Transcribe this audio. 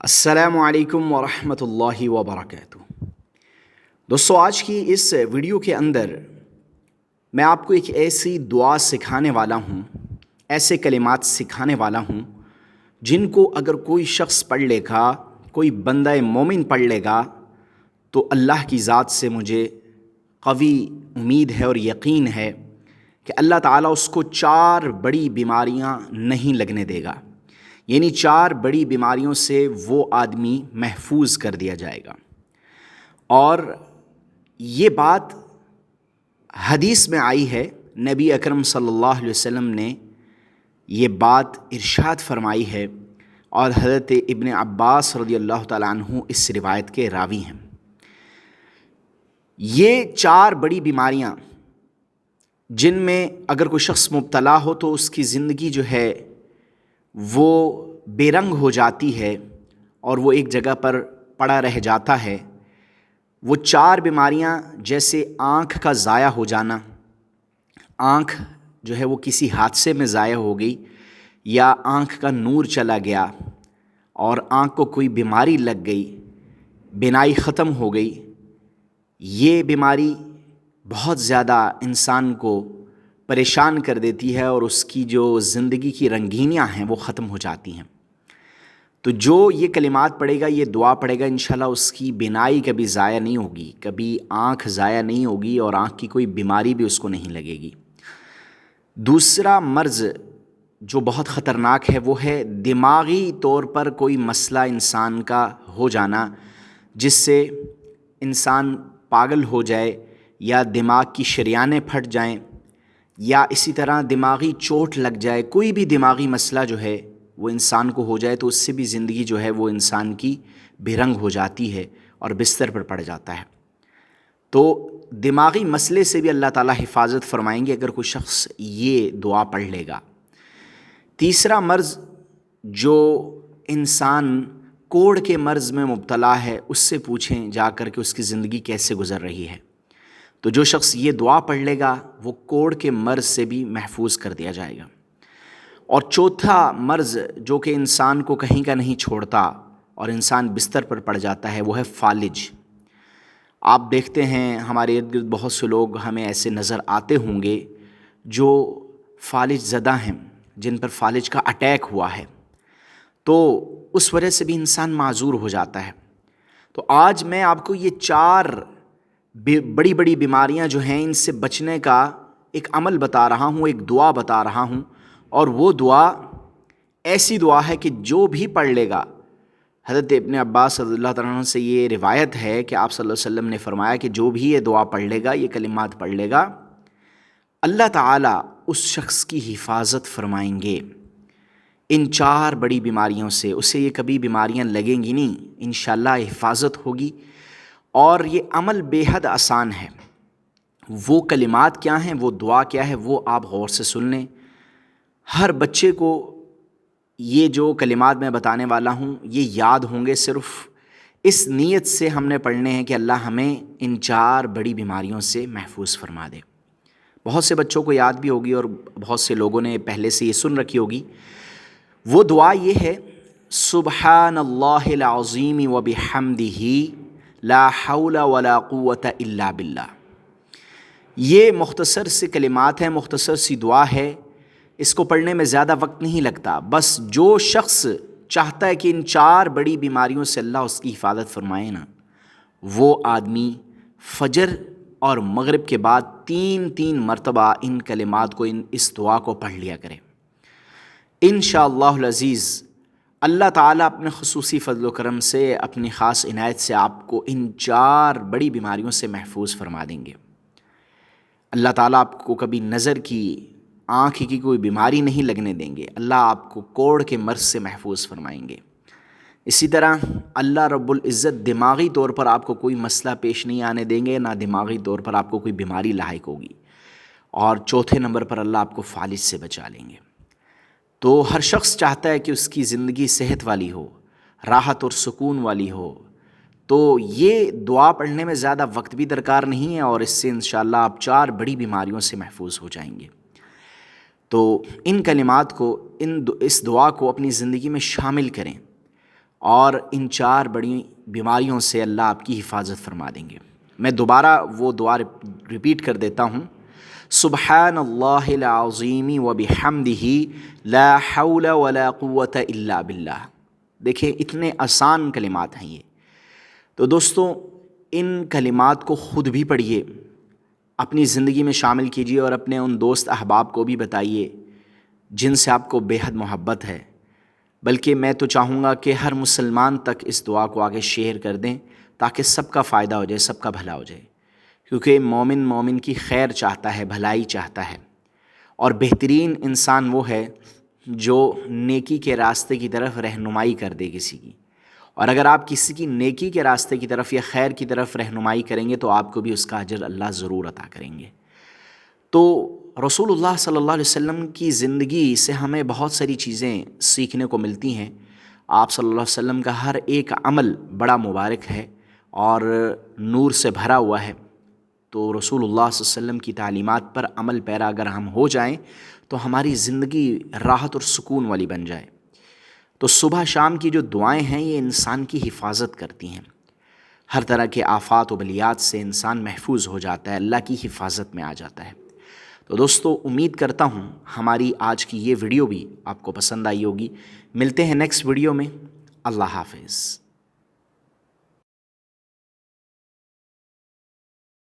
السلام علیکم ورحمۃ اللہ وبرکاتہ۔ دوستو، آج کی اس ویڈیو کے اندر میں آپ کو ایک ایسی دعا سکھانے والا ہوں، ایسے کلمات سکھانے والا ہوں جن کو اگر کوئی شخص پڑھ لے گا، کوئی بندہ مومن پڑھ لے گا تو اللہ کی ذات سے مجھے قوی امید ہے اور یقین ہے کہ اللہ تعالیٰ اس کو 4 بڑی بیماریاں نہیں لگنے دے گا، یعنی 4 بڑی بیماریوں سے وہ آدمی محفوظ کر دیا جائے گا۔ اور یہ بات حدیث میں آئی ہے، نبی اکرم صلی اللہ علیہ وسلم نے یہ بات ارشاد فرمائی ہے، اور حضرت ابن عباس رضی اللہ تعالیٰ عنہ اس روایت کے راوی ہیں۔ یہ 4 بڑی بیماریاں جن میں اگر کوئی شخص مبتلا ہو تو اس کی زندگی جو ہے وہ بے رنگ ہو جاتی ہے اور وہ ایک جگہ پر پڑا رہ جاتا ہے۔ وہ 4 بیماریاں جیسے آنکھ کا ضائع ہو جانا، آنکھ جو ہے وہ کسی حادثے میں ضائع ہو گئی، یا آنکھ کا نور چلا گیا اور آنکھ کو کوئی بیماری لگ گئی، بینائی ختم ہو گئی۔ یہ بیماری بہت زیادہ انسان کو پریشان کر دیتی ہے اور اس کی جو زندگی کی رنگینیاں ہیں وہ ختم ہو جاتی ہیں۔ تو جو یہ کلمات پڑھے گا، یہ دعا پڑھے گا، انشاءاللہ اس کی بینائی کبھی ضائع نہیں ہوگی، کبھی آنکھ ضائع نہیں ہوگی اور آنکھ کی کوئی بیماری بھی اس کو نہیں لگے گی۔ دوسرا مرض جو بہت خطرناک ہے وہ ہے دماغی طور پر کوئی مسئلہ انسان کا ہو جانا، جس سے انسان پاگل ہو جائے، یا دماغ کی شریانیں پھٹ جائیں، یا اسی طرح دماغی چوٹ لگ جائے۔ کوئی بھی دماغی مسئلہ جو ہے وہ انسان کو ہو جائے تو اس سے بھی زندگی جو ہے وہ انسان کی بے رنگ ہو جاتی ہے اور بستر پر پڑ جاتا ہے۔ تو دماغی مسئلے سے بھی اللہ تعالیٰ حفاظت فرمائیں گے اگر کوئی شخص یہ دعا پڑھ لے گا۔ تیسرا مرض جو انسان کوڑ کے مرض میں مبتلا ہے، اس سے پوچھیں جا کر کہ اس کی زندگی کیسے گزر رہی ہے۔ تو جو شخص یہ دعا پڑھ لے گا وہ کوڑ کے مرض سے بھی محفوظ کر دیا جائے گا۔ اور چوتھا مرض جو کہ انسان کو کہیں کا نہیں چھوڑتا اور انسان بستر پر پڑ جاتا ہے وہ ہے فالج۔ آپ دیکھتے ہیں ہمارے ارد گرد بہت سے لوگ ہمیں ایسے نظر آتے ہوں گے جو فالج زدہ ہیں، جن پر فالج کا اٹیک ہوا ہے، تو اس وجہ سے بھی انسان معذور ہو جاتا ہے۔ تو آج میں آپ کو یہ 4 بڑی بڑی بیماریاں جو ہیں ان سے بچنے کا ایک عمل بتا رہا ہوں، ایک دعا بتا رہا ہوں، اور وہ دعا ایسی دعا ہے کہ جو بھی پڑھ لے گا، حضرت ابن عباس رضی اللہ تعالیٰ عنہ سے یہ روایت ہے کہ آپ صلی اللہ علیہ وسلم نے فرمایا کہ جو بھی یہ دعا پڑھ لے گا، یہ کلمات پڑھ لے گا، اللہ تعالیٰ اس شخص کی حفاظت فرمائیں گے ان 4 بڑی بیماریوں سے۔ اسے یہ کبھی بیماریاں لگیں گی نہیں، انشاءاللہ حفاظت ہوگی۔ اور یہ عمل بے حد آسان ہے۔ وہ کلمات کیا ہیں، وہ دعا کیا ہے، وہ آپ غور سے سن لیں۔ ہر بچے کو یہ جو کلمات میں بتانے والا ہوں یہ یاد ہوں گے، صرف اس نیت سے ہم نے پڑھنے ہیں کہ اللہ ہمیں ان 4 بڑی بیماریوں سے محفوظ فرما دے۔ بہت سے بچوں کو یاد بھی ہوگی اور بہت سے لوگوں نے پہلے سے یہ سن رکھی ہوگی۔ وہ دعا یہ ہے: سبحان اللہ العظیم وبحمدہ لا حول ولا قوت الا باللہ۔ یہ مختصر سے کلمات ہیں، مختصر سی دعا ہے، اس کو پڑھنے میں زیادہ وقت نہیں لگتا۔ بس جو شخص چاہتا ہے کہ ان 4 بڑی بیماریوں سے اللہ اس کی حفاظت فرمائے نا، وہ آدمی فجر اور مغرب کے بعد 3 مرتبہ ان کلمات کو، اس دعا کو پڑھ لیا کرے۔ انشاءاللہ العزیز اللہ تعالیٰ اپنے خصوصی فضل و کرم سے، اپنی خاص عنایت سے آپ کو ان 4 بڑی بیماریوں سے محفوظ فرما دیں گے۔ اللہ تعالیٰ آپ کو کبھی نظر کی، آنکھ کی کوئی بیماری نہیں لگنے دیں گے۔ اللہ آپ کو کوڑ کے مرض سے محفوظ فرمائیں گے۔ اسی طرح اللہ رب العزت دماغی طور پر آپ کو کوئی مسئلہ پیش نہیں آنے دیں گے، نہ دماغی طور پر آپ کو کوئی بیماری لاحق ہوگی۔ اور چوتھے نمبر پر اللہ آپ کو فالج سے بچا لیں گے۔ تو ہر شخص چاہتا ہے کہ اس کی زندگی صحت والی ہو، راحت اور سکون والی ہو، تو یہ دعا پڑھنے میں زیادہ وقت بھی درکار نہیں ہے، اور اس سے انشاءاللہ آپ 4 بڑی بیماریوں سے محفوظ ہو جائیں گے۔ تو ان کلمات کو، اس دعا کو اپنی زندگی میں شامل کریں، اور ان 4 بڑی بیماریوں سے اللہ آپ کی حفاظت فرما دیں گے۔ میں دوبارہ وہ دعا ریپیٹ کر دیتا ہوں، سبحان اللہ العظیم وبحمدہ لا حول ولا قوۃ الا باللہ۔ دیکھیں اتنے آسان کلمات ہیں یہ۔ تو دوستو ان کلمات کو خود بھی پڑھیے، اپنی زندگی میں شامل کیجیے اور اپنے ان دوست احباب کو بھی بتائیے جن سے آپ کو بے حد محبت ہے۔ بلکہ میں تو چاہوں گا کہ ہر مسلمان تک اس دعا کو آگے شیئر کر دیں تاکہ سب کا فائدہ ہو جائے، سب کا بھلا ہو جائے، کیونکہ مومن کی خیر چاہتا ہے، بھلائی چاہتا ہے، اور بہترین انسان وہ ہے جو نیکی کے راستے کی طرف رہنمائی کر دے کسی کی۔ اور اگر آپ کسی کی نیکی کے راستے کی طرف یا خیر کی طرف رہنمائی کریں گے تو آپ کو بھی اس کا اجر اللہ ضرور عطا کریں گے۔ تو رسول اللہ صلی اللہ علیہ وسلم کی زندگی سے ہمیں بہت ساری چیزیں سیکھنے کو ملتی ہیں۔ آپ صلی اللہ علیہ وسلم کا ہر ایک عمل بڑا مبارک ہے اور نور سے بھرا ہوا ہے۔ تو رسول اللہ صلی اللہ علیہ وسلم کی تعلیمات پر عمل پیرا اگر ہم ہو جائیں تو ہماری زندگی راحت اور سکون والی بن جائے۔ تو صبح شام کی جو دعائیں ہیں یہ انسان کی حفاظت کرتی ہیں، ہر طرح کے آفات و بلیات سے انسان محفوظ ہو جاتا ہے، اللہ کی حفاظت میں آ جاتا ہے۔ تو دوستو امید کرتا ہوں ہماری آج کی یہ ویڈیو بھی آپ کو پسند آئی ہوگی۔ ملتے ہیں نیکسٹ ویڈیو میں۔ اللہ حافظ۔